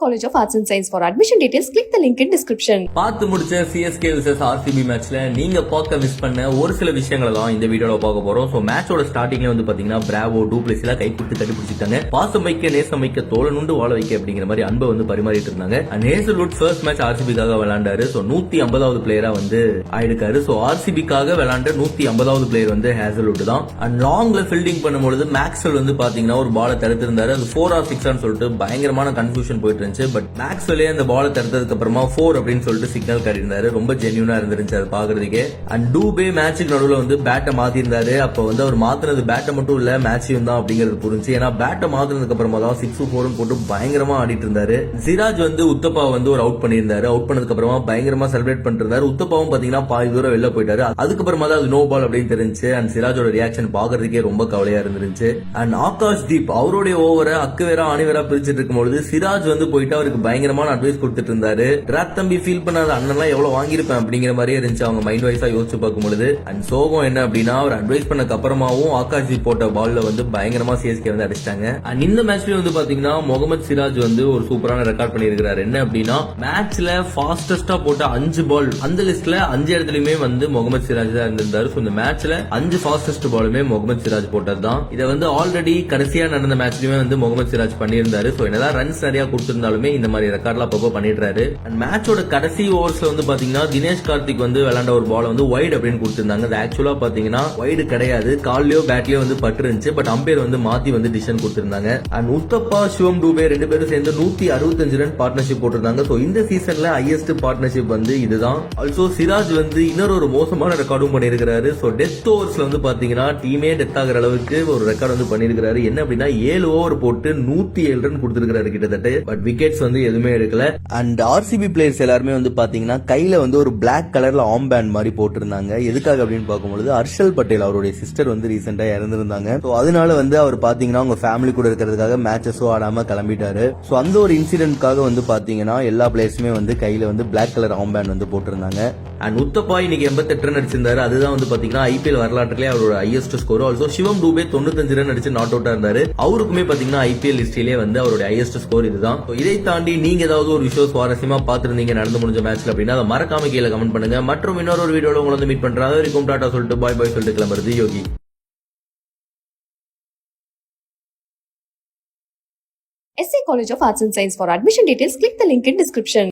College of Arts and Science. For admission details, click the link in description. பார்த்து முடிச்ச CSK vs RCB மேட்ச்ல நீங்க பார்க்க miss பண்ண ஒரு சில விஷயங்களை தான் இந்த வீடியோல பார்க்க போறோம். சோ மேட்சோட ஸ்டார்டிங்ல வந்து பாத்தீங்கன்னா பிராவோ டூப்ளேசில கை கொடுத்து கட்டி பிடிச்சிட்டாங்க. பாசம் வைக்க நேசம் வைக்க தோழனுண்டு வாழ வைக்க அப்படிங்கிற மாதிரி அன்பை வந்து பரிமாறிட்டு இருந்தாங்க. அண்ட் ஹேசல்வுட் ஃபர்ஸ்ட் மேட்ச் ஆர்சிபிக்காக விளையாண்டாரு. சோ 150வது பிளேயரா வந்து ஆயிடுக்காரு. சோ ஆர்சிபிக்காக விளையாண்ட 150வது பிளேயர் வந்து ஹேசல்வுட் தான். அண்ட் லாங்ல ஃபீல்டிங் பண்ணும்போது மேக்ஸ்வெல் வந்து பாத்தீங்கன்னா ஒரு பாலை தடுத்திருந்தாரு. அது 4 or 6 சொல்லிட்டு பயங்கரமான கன்ஃபியூஷன் போயிட்டு இருந்துச்சு. பட் மேக்ஸ்வெல்லே அந்த பாலை தடுத்ததுக்கு அப்புறமா 4 அப்படின்னு சொல்லிட்டு சிக்னல் காட்டியிருந்தாரு. ரொம்ப ஜென்யூனா இருந்துச்சு அது பாக்குறதுக்கே. அண்ட் டூபே மேட்சுக்கு நடுவில் வந்து பேட்டை மாத்திருந்தாரு. அப்ப வந்து அவர் மாத்தினது பேட்டை மட்டும் இல்ல மேட்சையும் தான் அப்படிங்கிறது புரிஞ்சு. ஏன்னா பேட்டை மாத்தினதுக்கு அப்புறமா தான் 6-4 போட்டு பயங்கரமா ஆடிட்டு இருந்தாரு. சிராஜ் வந்து உத்தப்பா வந்து ஒரு அவுட் பண்ணியிருந்தாரு. அவுட் பண்ணதுக்கு அப்புறமா பயங்கரமா செலிப்ரேட் பண்ணிட்டு இருந்தாரு. உத்தப்பாவும் பாத்தீங்கன்னா பாதி தூரம் வெளில போயிட்டாரு. அதுக்கப்புறமா தான் அது நோ பால் அப்படின்னு தெரிஞ்சு. அண்ட் சிராஜோட ரியாக்ஷன் பாக்குறதுக்கே ரொம்ப கவலையா இருந்துச்சு. அண்ட் ஆகாஷ் தீப் அவருடைய ஓவரை அக்குவேரா ஆணிவேரா பிரிச்சுட்டு இருக்கும்போது சிராஜ் வந்து போயிட்டு அவருக்கு பயங்கரமான அட்வைஸ் கொடுத்துட்டு இருந்தாரு. டிராக் தம்பி ஃபீல் பண்ணாத அண்ணன்லாம் எவ்வளவு வாங்கியிருப்பேன் அப்படிங்கிற மாதிரியே இருந்துச்சு அவங்க மைண்ட் வைஸா யோசிச்சு பார்க்கும்போது. அண்ட் சோகம் என்ன அப்படின்னா அவர் அட்வைஸ் பண்ணக்கு அப்புறமாவும் ஆகாஷ் தீப் போட்ட பால்ல வந்து பயங்கரமா சிஎஸ்கே வந்து அடிச்சிட்டாங்க. அண்ட் இந்த மேட்ச்லயும் வந்து பாத்தீங்கன்னா முகமது சிராஜ் வந்து ஒரு சூப்பரான ரெக்கார்ட் பண்ணியிருக்காரு. என்ன அப்படின்னா மேட்ச்ல ஃபாஸ்டஸ்டா போட்ட 5 பால் அந்த லிஸ்ட்ல 5 இடத்துலயுமே வந்து முகமது சிராஜ் தான் இருந்திருந்தாரு. இந்த மேட்ச்ல 5 ஃபாஸ்டஸ்ட் பாலுமே முகமது சிராஜ் போட்டதுதான். இதை வந்து ஆல்ரெடி கடைசியா நடந்த மேட்ச்லயுமே வந்து முகமது சிராஜ் பண்ணியிருந்தாரு. என்னதான் ரன்ஸ் நிறைய கொடுத்திருந்தாலுமே இந்த மாதிரி ரெக்கார்ட்லாம் அப்பப்போ பண்ணிடுறாரு. அண்ட் மேட்சோட கடைசி ஓவர்ஸ்ல வந்து பாத்தீங்கன்னா தினேஷ் கார்த்திக் வந்து விளையாண்ட ஒரு பால் வந்து வைட் அப்படின்னு கொடுத்திருந்தாங்க. அது ஆக்சுவலா பாத்தீங்கன்னா வைடு கிடையாது, கால்லயோ பேட்லயோ வந்து பட்டு இருந்துச்சு. பட் அம்பையர் வந்து மாத்தி வந்து டிசிஷன் கொடுத்திருந்தாங்க. அண்ட் உத்தப்பா சிவம் டூபே 2 பேரும் சேர்ந்து 165 ரன் பார்ட்னர்ஷிப் போட்டிருந்தாங்க. சோ இந்த சீசன்ல ஹையஸ்ட் பார்ட்னர்ஷிப் வந்து இதுதான். ஆல்சோ சிராஜ் வந்து இன்னொரு மோசமான ரெக்கார்டும் பண்ணிருக்காரு. சோ டெத் ஓவர்ஸ்ல வந்து பாத்தீங்கன்னா டீமே டெத் ஆகிற அளவுக்கு ஒரு ரெக்கார்ட் வந்து பண்ணிருக்காரு. என்ன அப்படின்னா 7 ஓவர் போட்டு 107 ரன் கொடுத்திருக்காரு கிட்டத்தட்ட. பட் விக்கெட்ஸ் வந்து எதுவுமே எடுக்கல. அண்ட் ஆர்சிபி பிளேயர்ஸ் எல்லாருமே வந்து பாத்தீங்கன்னா கையில வந்து ஒரு பிளாக் கலர்ல ஆம் பேண்ட் மாதிரி போட்டிருந்தாங்க. எதுக்காக அப்படின்னு பார்க்கும்போது ஹர்ஷல் பட்டேல் அவருடைய சிஸ்டர் வந்து ரீசெண்டா இறந்திருந்தாங்க. சோ அதனால வந்து அவர் பாத்தீங்கன்னா அவங்க ஃபேமிலி கூட இருக்கிறதுக்காக மேட்சஸோ ஆடாம கிளம்பிட்டாரு. சோ அந்த ஒரு இன்சிடென்ட்காக வந்து பாத்தீங்கன்னா எல்லா பிளேயர்ஸுமே வந்து கையில வந்து பிளாக் கலர் ஆம் பேண்ட் வந்து போட்டிருந்தாங்க. அண்ட் உத்தப்பா இன்னைக்கு 88 ரன் அடிச்சிருந்தாரு. அதுதான் வந்து பாத்தீங்கன்னா ஐபிஎல் வரலாற்றிலே அவரோட ஹையஸ்ட் ஸ்கோர். ஆல்சோ சிவம் டூபே 95 ரன் அடிச்சு நாட் அவுட்டா இருந்தாரு. அவருக்குமே பாத்தீங்கன்னா ஐபிஎல் ஹிஸ்டரியிலே வந்து அவருடைய ஹையஸ்ட் ஸ்கோர் இதுதான். இதை தாண்டி நீங்க ஏதாவது ஒரு விஷயம் சுவாரஸ்யமா பாத்துருந்தீங்க நடந்து முடிஞ்ச மேட்ச்ல அப்படின்னா அதை மறக்காம கீழே கமெண்ட் பண்ணுங்க. மற்றும் இன்னொரு வீடியோல உங்களை வந்து மீட் பண்றாங்க. வரைக்கும் டாடா சொல்லிட்டு பாய் பாய் சொல்லிட்டு கிளம்புறது யோகி. SC College of Arts and Science. For admission details, click the link in description.